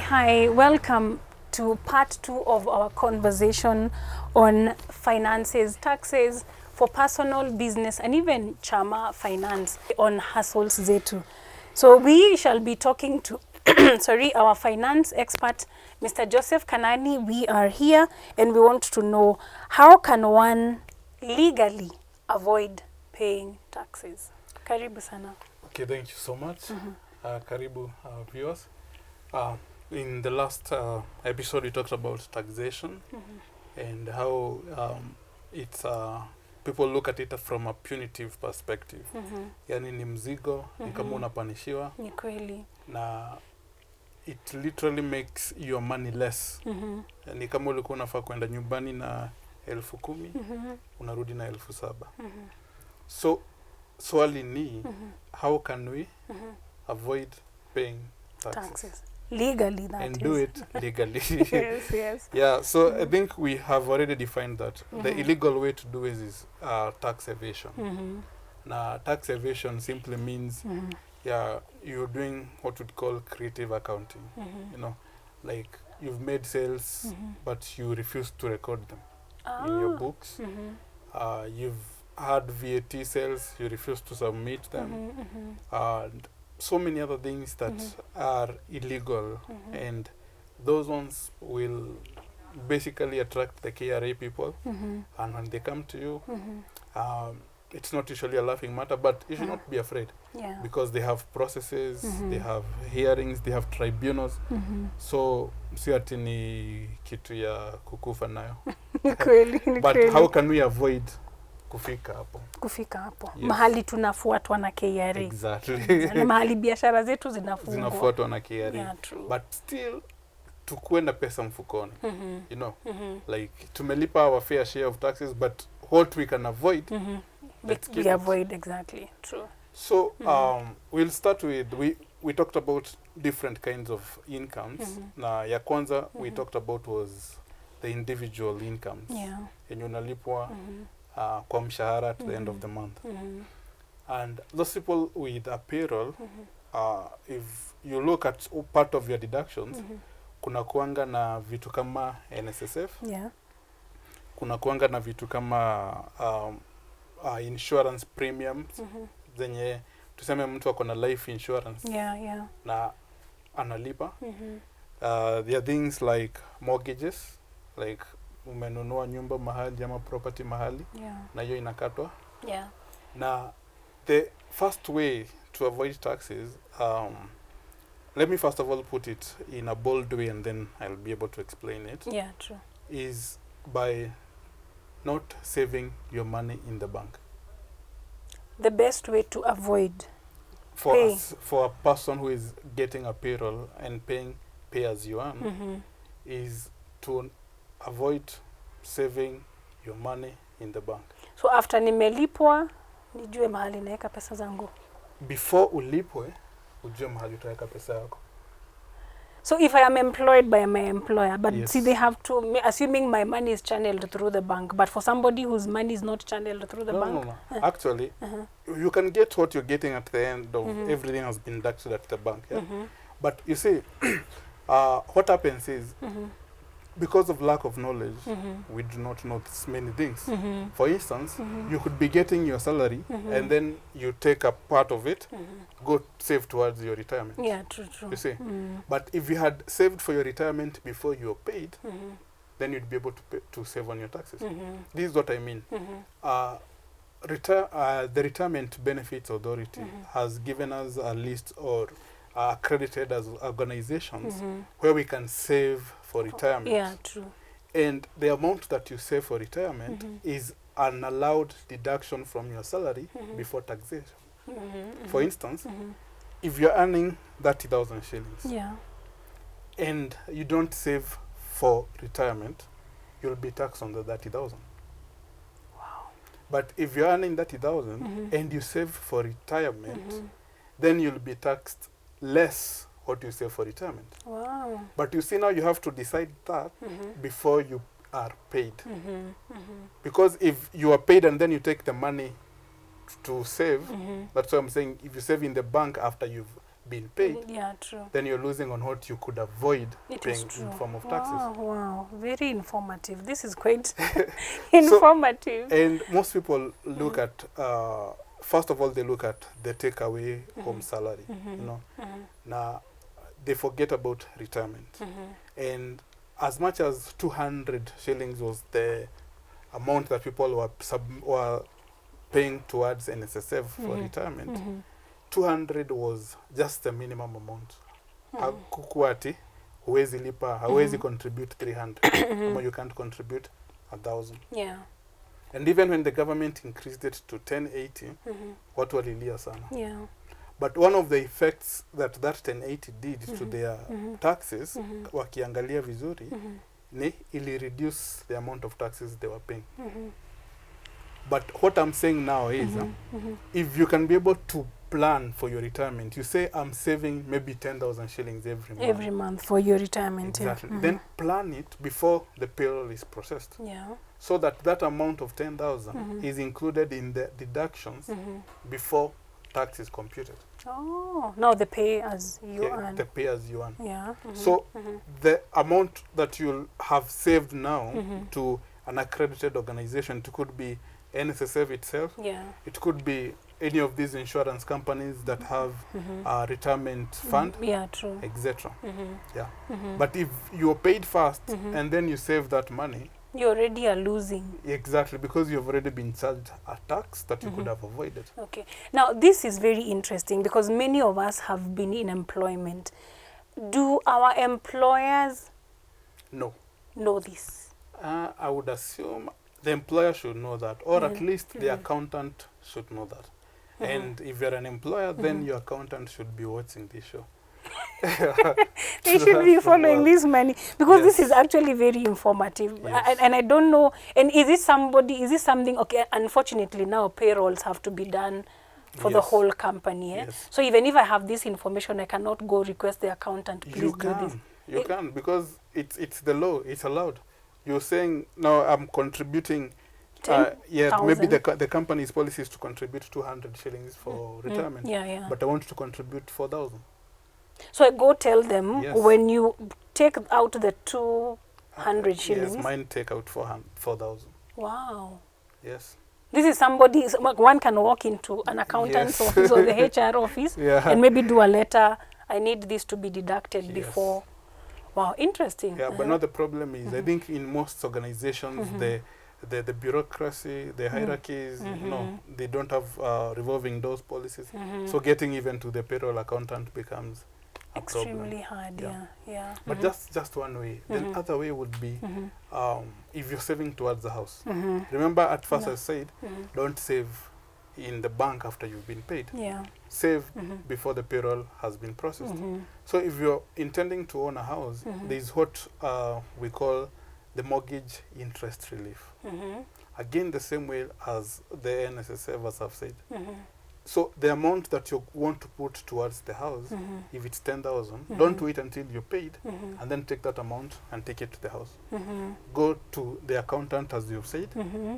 Hi. Welcome to part 2 of our conversation on finances, taxes for personal, business, and even Chama finance on Hustles Zetu. So we shall be talking to our finance expert, Mr. Joseph Kanani. We are here and we want to know, how can one legally avoid paying taxes? Karibu sana. Okay, thank you so much. Karibu viewers. In the last episode, we talked about taxation and how it's people look at it from a punitive perspective. Yani ni mzigo, ni kama unapanishiwa. Ni kweli. Na it literally makes your money less. Ni kama ulikuwa unafaa kwenda nyumbani na 10,000, unarudi na 7,000. So swali ni how can we avoid paying taxes? Legally, that and is. do it legally. Yes. Yeah, so I think we have already defined that. The illegal way to do it is tax evasion. Now, tax evasion simply means you're doing what we'd call creative accounting. You know, like you've made sales, but you refuse to record them in your books. You've had VAT sales, you refuse to submit them. And so many other things that are illegal, and those ones will basically attract the KRA people, and when they come to you, it's not usually a laughing matter, but you should not be afraid, because they have processes, they have hearings, they have tribunals, so si ati ni kitu ya kukufa nayo. But how can we avoid kufika hapo? Yes. Mahali tunafuatwa na KRA. Exactly. Na mahali biashara zetu zinafuatwa na KRA. Yeah, true. But still tukuwe na pesa mfukoni. You know, like tumelipa our fair share of taxes, but what we can avoid, we avoid, exactly. True. So we'll start with, we talked about different kinds of incomes. Na ya kwanza we talked about was the individual incomes. Yeah. Yenye unalipwa kwa mshahara at the end of the month. And those people with a payroll, if you look at part of your deductions, kuna kuanga na vitu kama NSSF, kuna kuanga na vitu kama insurance premiums, zenye tuseme mtu ako na life insurance, na analipa. There are things like mortgages, like umenunua nyumba mahali ama property mahali, na hiyo inakatwa. Na the first way to avoid taxes, let me first of all put it in a bold way and then I'll be able to explain it. Yeah, true. Is by not saving your money in the bank. The best way to avoid for a person who is getting a payroll and pay as you earn, is to avoid saving your money in the bank. So after nimelipwa, nijue mahali naeka pesa zangu. Before ulipwe, ujue mahali utaweka pesa yako. So if I am employed by my employer, but see, they have to, assuming my money is channeled through the bank, but for somebody whose money is not channeled through the bank? No. Actually, you can get what you're getting at the end of everything has been deducted at the bank. Yeah? But you see, what happens is, because of lack of knowledge, we do not know this many things. For instance, you could be getting your salary and then you take a part of it, go save towards your retirement. Yeah, true. You see? But if you had saved for your retirement before you were paid, then you'd be able to save on your taxes. This is what I mean. The Retirement Benefits Authority has given us a list, or accredited as organizations where we can save for retirement. Yeah, true. And the amount that you save for retirement is an allowed deduction from your salary before taxation. For instance, if you're earning 30,000 shillings and you don't save for retirement, you'll be taxed on the 30,000. Wow. But if you're earning 30,000 and you save for retirement, then you'll be taxed less what you save for retirement. Wow. But you see, now you have to decide that before you are paid. Because if you are paid and then you take the money to save, that's why I'm saying, if you save in the bank after you've been paid, Yeah, true. then you're losing on what you could avoid It is paying true. in form of taxes. Wow, very informative. This is quite informative. And most people look at, first of all, they look at the takeaway home salary, you know. Now, they forget about retirement. And as much as 200 shillings was the amount that people were paying towards NSSF for retirement, 200 was just the minimum amount. Kukuati, huwezi lipa, huwezi contribute 300, or you can't contribute 1,000. Yeah. And even when the government increased it to 1080, watu walilia sana. Yeah. But one of the effects that 1080 did to their taxes, wakiangalia vizuri, ni ili reduce the amount of taxes they were paying. But what I'm saying now is, if you can be able to plan for your retirement, you say I'm saving maybe 10,000 shillings every month. Every month for your retirement. Exactly. Yeah. Then plan it before the payroll is processed. Yeah. So that amount of 10,000 is included in the deductions before tax is computed. Oh, now the pay as you earn. The pay as you earn. Yeah. So the amount that you'll have saved now to an accredited organization, it could be NSSF itself, Yeah. it could be any of these insurance companies that have a retirement fund, Yeah, true. etc. Yeah. But if you're paid first and then you save that money, You already are losing. exactly, because you've already been charged a tax that you could have avoided. Okay. Now, this is very interesting because many of us have been in employment. Do our employers No. know this? I would assume the employer should know that, or at least the accountant should know that. And if you're an employer, then your accountant should be watching this show. They should be following this money because this is actually very informative. Yes. And I don't know. And is it something? Okay, unfortunately now payrolls have to be done for the Yes. whole company. Eh? Yes. So even if I have this information, I cannot go request the accountant, please You do this. can. You can, because it's the law. It's allowed. You're saying, no, I'm contributing. Maybe the company's policy is to contribute 200 shillings for retirement. Yeah, yeah. But I want to contribute 4,000. So I go tell them Yes. when you take out the 200 shillings. Yes, mine take out 4,000. Wow. Yes. This is somebody, one can walk into an accountant's Yes. office or the HR office Yeah. and maybe do a letter, I need this to be deducted Yes. before. Wow, interesting. Yeah, but now the problem is, I think in most organizations, the bureaucracy, the hierarchies, no, they don't have revolving doors policies. So getting even to the payroll accountant becomes a Extremely problem. hard, Yeah. yeah. But just one way. The other way would be if you're saving towards the house. Remember, at first I said, don't save in the bank after you've been paid. Yeah. Save before the payroll has been processed. So if you're intending to own a house, there's what we call the mortgage interest relief. Again, the same way as the NSSF, as I've said. So the amount that you want to put towards the house, if it's 10,000, don't wait until you're paid and then take that amount and take it to the house. Go to the accountant, as you've said,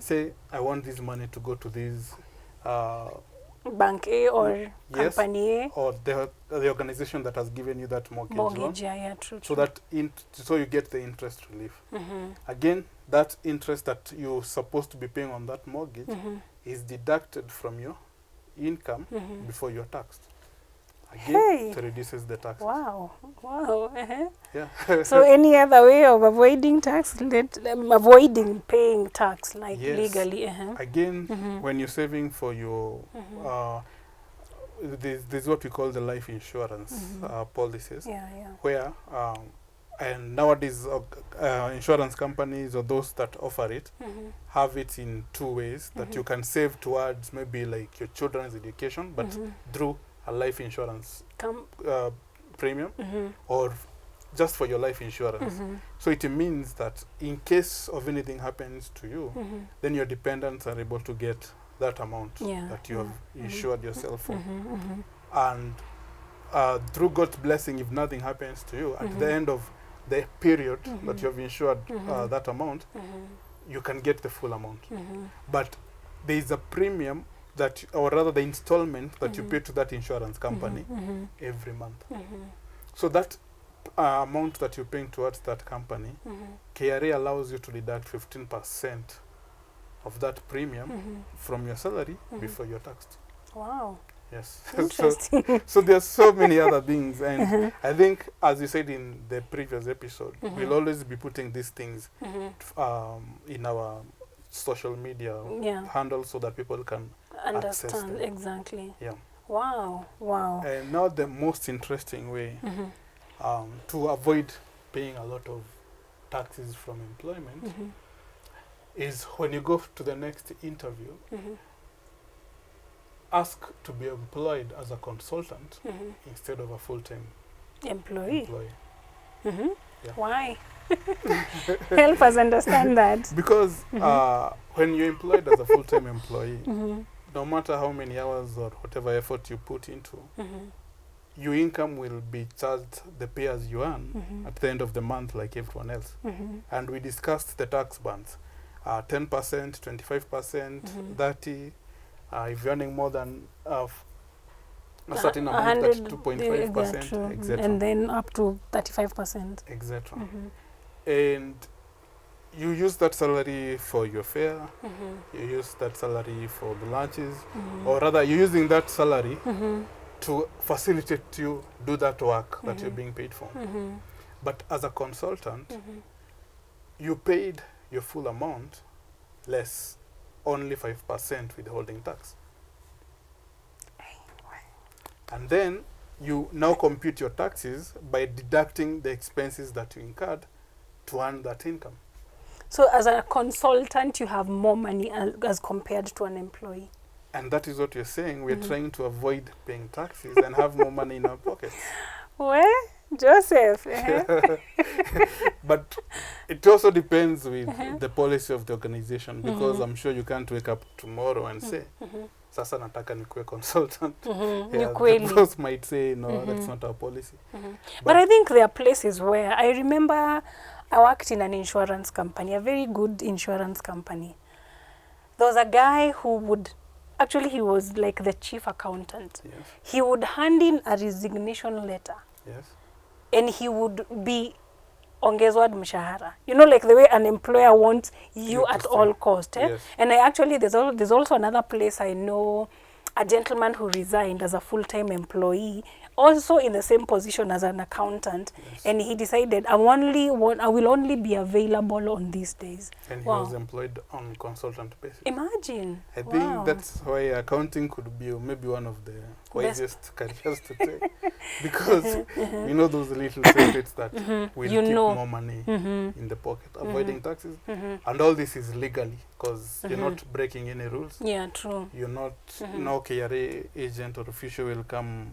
say, I want this money to go to this Bank A or yes, company A. or the organization that has given you that mortgage loan. Mortgage, yeah, true. So that so you get the interest relief. Again, that interest that you're supposed to be paying on that mortgage is deducted from your income before you're taxed. Again, it reduces the tax. Wow. Yeah. So any other way of avoiding tax, avoiding paying tax, like Yes. legally. Again, when you're saving for your, there's what we call the life insurance policies, Yeah. where, and nowadays insurance companies or those that offer it have it in two ways, that you can save towards maybe like your children's education, but through a life insurance premium, or just for your life insurance. So it means that in case of anything happens to you, then your dependents are able to get that amount that you have insured yourself for. And through God's blessing, if nothing happens to you, at the end of the period that you have insured that amount, you can get the full amount. But there is a premium that, or rather the installment that you pay to that insurance company every month. So that amount that you're paying towards that company, KRA allows you to deduct 15% of that premium from your salary before you're taxed. Wow. Yes. Interesting. So there's so many other things, and I think, as you said in the previous episode, we'll always be putting these things in our social media handles so that people can access them. Exactly. Yeah. Wow. Wow. And now the most interesting way to avoid paying a lot of taxes from employment is when you go to the next interview, ask to be employed as a consultant instead of a full-time employee. Yeah. Why? Help us understand that. Because when you're employed as a full-time employee, no matter how many hours or whatever effort you put into, your income will be charged the pay as you earn at the end of the month like everyone else. And we discussed the tax bands, 10%, 25%, 30%. If you're earning more than a certain amount, 32.5%, etc. And then up to 35%. Etc. And you use that salary for your fare, you use that salary for the lunches, or rather you're using that salary to facilitate you do that work that you're being paid for. But as a consultant, you paid your full amount less only 5% withholding tax. And then you now compute your taxes by deducting the expenses that you incurred to earn that income. So as a consultant, you have more money as compared to an employee. And that is what you're saying. We're trying to avoid paying taxes and have more money in our pockets. Well, Joseph. But it also depends with the policy of the organization, because I'm sure you can't wake up tomorrow and say, sasa nataka nikuwe consultant. The boss might say, no, that's not our policy. But I think there are places where, I remember I worked in an insurance company, a very good insurance company. There was a guy who would, actually he was like the chief accountant. Yes. He would hand in a resignation letter. Yes. And he would be ongezwa mshahara. You know, like the way an employer wants you at all cost. Yes. And I actually, there's also another place I know, a gentleman who resigned as a full-time employee, also in the same position as an accountant, and he decided, I will only be available on these days. And he was employed on consultant basis. Imagine. I think that's why accounting could be maybe one of the wisest careers to take, because you know those little secrets that will keep more money in the pocket, avoiding taxes, and all this is legally, because you're not breaking any rules. Yeah, true. You're not, no KRA agent or official will come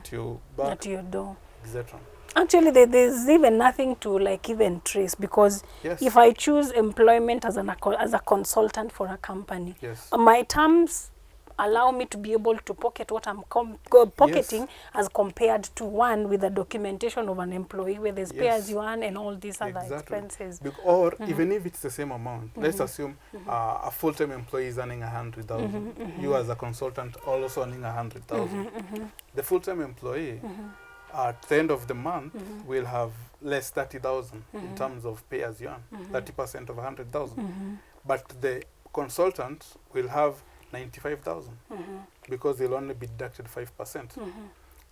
to you back. At your door. Etc. Actually, there's even nothing to like even trace, because if I choose employment as a consultant for a company, my terms allow me to be able to pocket what I'm pocketing as compared to one with the documentation of an employee where there's pay as you earn and all these other expenses. Or even if it's the same amount, let's assume a full-time employee is earning 100,000. You as a consultant also earning 100,000. The full-time employee at the end of the month will have less 30,000 in terms of pay as you earn, 30% of 100,000. But the consultant will have 95,000 because they'll only be deducted 5%.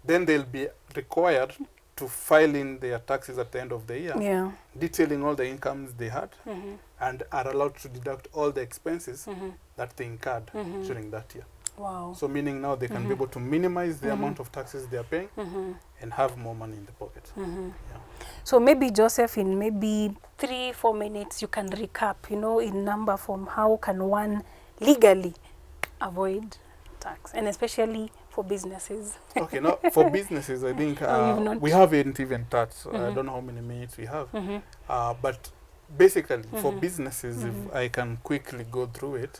Then they'll be required to file in their taxes at the end of the year, detailing all the incomes they had, and are allowed to deduct all the expenses that they incurred during that year. Wow. So meaning now they can be able to minimize the amount of taxes they are paying and have more money in the pocket. So maybe, Joseph, in maybe 3-4 minutes, you can recap, you know, in number form, how can one legally avoid tax, and especially for businesses? Okay, now for businesses, I think we haven't even touched. I don't know how many minutes we have, but basically for businesses, if I can quickly go through it,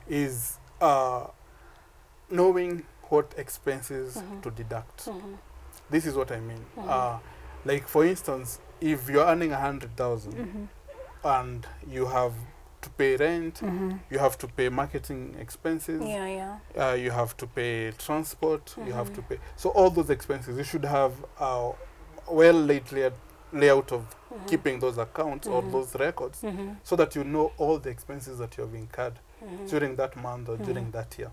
is knowing what expenses to deduct. This is what I mean. Like for instance, if you're earning 100,000 and you have to pay rent, you have to pay marketing expenses, you have to pay transport, you have to pay. So all those expenses, you should have a well-laid layout of keeping those accounts or those records so that you know all the expenses that you have incurred during that month or during that year.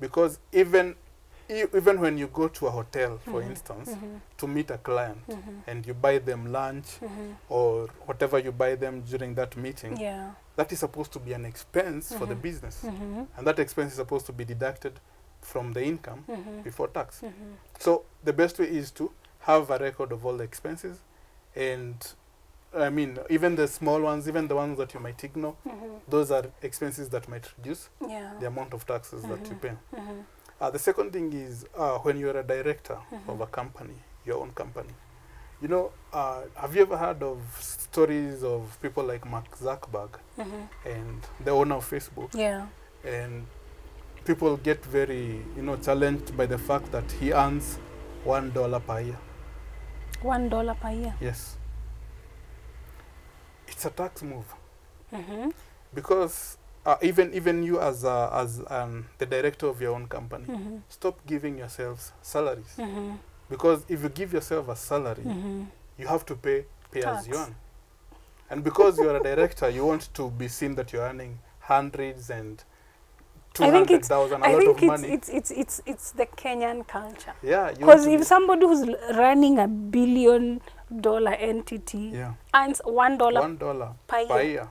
Because even when you go to a hotel, for instance, to meet a client and you buy them lunch or whatever you buy them during that meeting, that is supposed to be an expense for the business. And that expense is supposed to be deducted from the income before tax. So the best way is to have a record of all the expenses. And I mean, even the small ones, even the ones that you might ignore, those are expenses that might reduce the amount of taxes that you pay. The second thing is when you're a director of a company, your own company, you know, have you ever heard of stories of people like Mark Zuckerberg and the owner of Facebook? And people get very, you know, challenged by the fact that he earns $1 per year. $1 per year? Yes. It's a tax move. Because even you as the director of your own company, stop giving yourselves salaries. Because if you give yourself a salary, you have to pay as you earn. And because you are a director, you want to be seen that you're earning hundreds and 200,000, a lot of money. It's the Kenyan culture. Yeah. Because if somebody who's running a $1 billion entity earns $1 per year,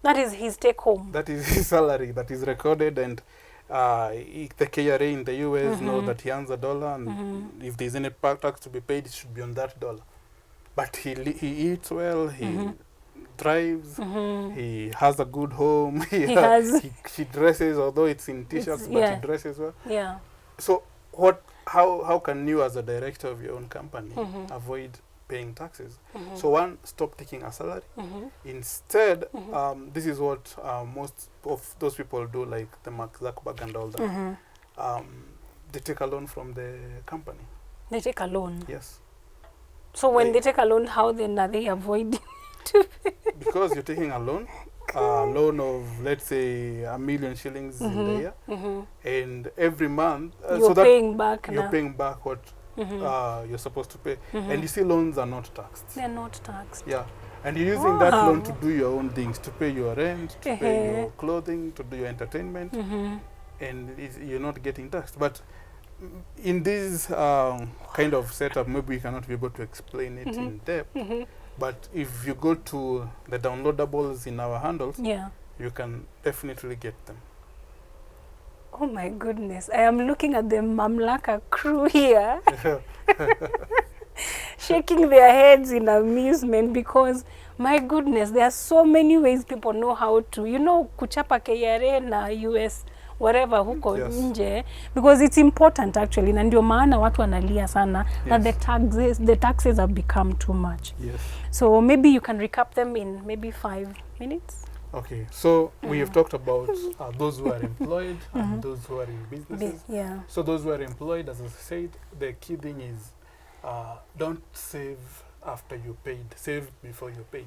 that is his take home. That is his salary that is recorded, and the KRA in the US know that he earns $1, and if there's any tax to be paid, it should be on that $1. But he eats well, he drives, he has a good home, he dresses, although it's in t-shirts, but he dresses well. So how can you as a director of your own company avoid paying taxes? So one, stop taking a salary. Instead, this is what most of those people do, like the Mark Zuckerberg and all that. They take a loan from the company. They take a loan? Yes. So when they take a loan, how then are they avoiding to pay? Because you're taking a loan of, let's say, 1 million shillings in the year, and every month you're paying back what you're supposed to pay. And you see, loans are not taxed. They're not taxed. Yeah. And you're using that loan to do your own things, to pay your rent, to pay your clothing, to do your entertainment, and you're not getting taxed. But in this kind of setup, maybe we cannot be able to explain it in depth. But if you go to the downloadables in our handles, you can definitely get them. Oh my goodness. I am looking at the Mamlaka crew here, shaking their heads in amusement, because my goodness, there are so many ways people know how to, you know, kuchapa KRA na US whatever huko nje, because it's important actually, na ndio maana watu wanalia sana that the taxes have become too much. So maybe you can recap them in maybe 5 minutes. Okay, so we have talked about those who are employed and those who are in businesses. So those who are employed, as I said, the key thing is don't save after you paid, save before you paid.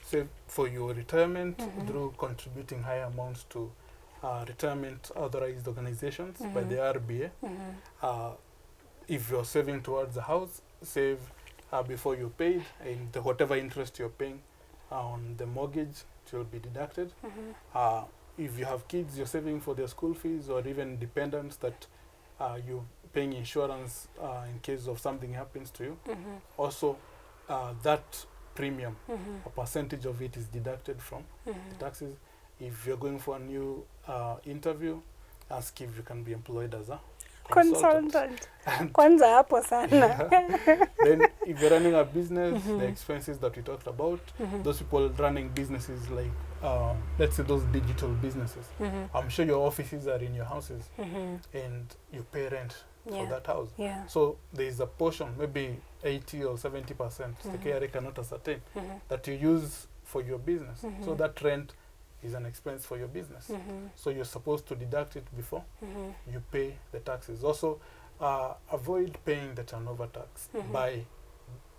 Save for your retirement through contributing high amounts to retirement authorized organizations by the RBA. If you're saving towards a house, save before you paid, and whatever interest you're paying on the mortgage will be deducted. If you have kids, you're saving for their school fees, or even dependents that you're paying insurance in case of something happens to you. Also, that premium, a percentage of it is deducted from the taxes. If you're going for a new interview, ask if you can be employed as a consultant. Kwanza hapo sana. Then if you're running a business, the expenses that we talked about, those people running businesses like, let's say those digital businesses, I'm sure your offices are in your houses, and you pay rent for that house. So there is a portion, maybe 80 or 70%, the KRA cannot ascertain, that you use for your business. So that rent is an expense for your business. So you're supposed to deduct it before you pay the taxes. Also, avoid paying the turnover tax by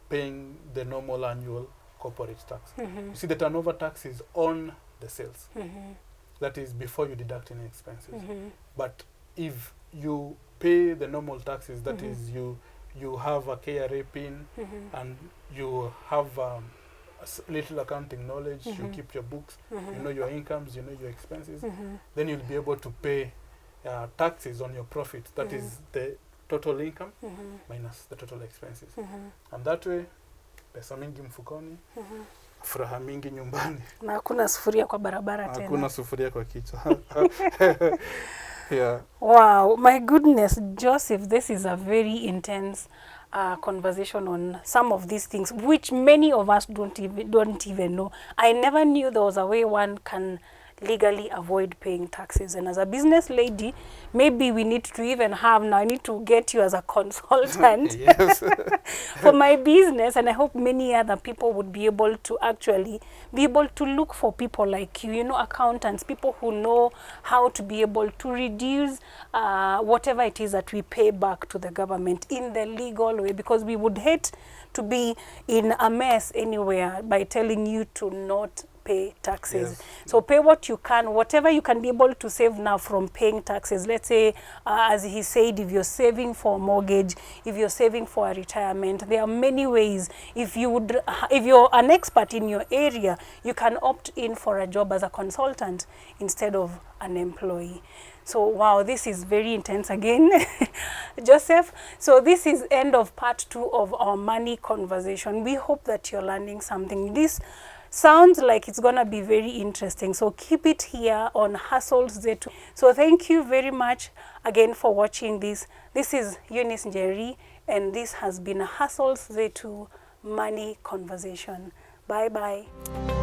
paying the normal annual corporate tax. You see, the turnover tax is on the sales. That is before you deduct any expenses. But if you pay the normal taxes, that is you have a KRA PIN and you have little accounting knowledge, you keep your books, you know your incomes, you know your expenses, then you'll be able to pay taxes on your profit. That is the total income minus the total expenses. And that way, pesa mingi mfukoni, furaha mingi nyumbani. Na hakuna sufuria kwa barabara tena. Hakuna sufuria kwa kichwa. Yeah. Wow, my goodness, Joseph, this is a very intense conversation on some of these things, which many of us don't even know. I never knew there was a way one can legally avoid paying taxes. And as a business lady, maybe we need to even have, now I need to get you as a consultant for my business, and I hope many other people would be able to actually be able to look for people like you, you know, accountants, people who know how to be able to reduce whatever it is that we pay back to the government in the legal way, because we would hate to be in a mess anywhere by telling you to not pay taxes. Yes. So pay what you can, whatever you can be able to save now from paying taxes. Let's say, as he said, if you're saving for a mortgage, if you're saving for a retirement, there are many ways. If you're an expert in your area, you can opt in for a job as a consultant instead of an employee. So wow, this is very intense again, Joseph. So this is end of part 2 of our money conversation. We hope that you're learning something. This sounds like it's gonna be very interesting. So keep it here on Hustles Zetu. So thank you very much again for watching this. This is Eunice Njeri, and this has been a Hustles Zetu money conversation. Bye bye.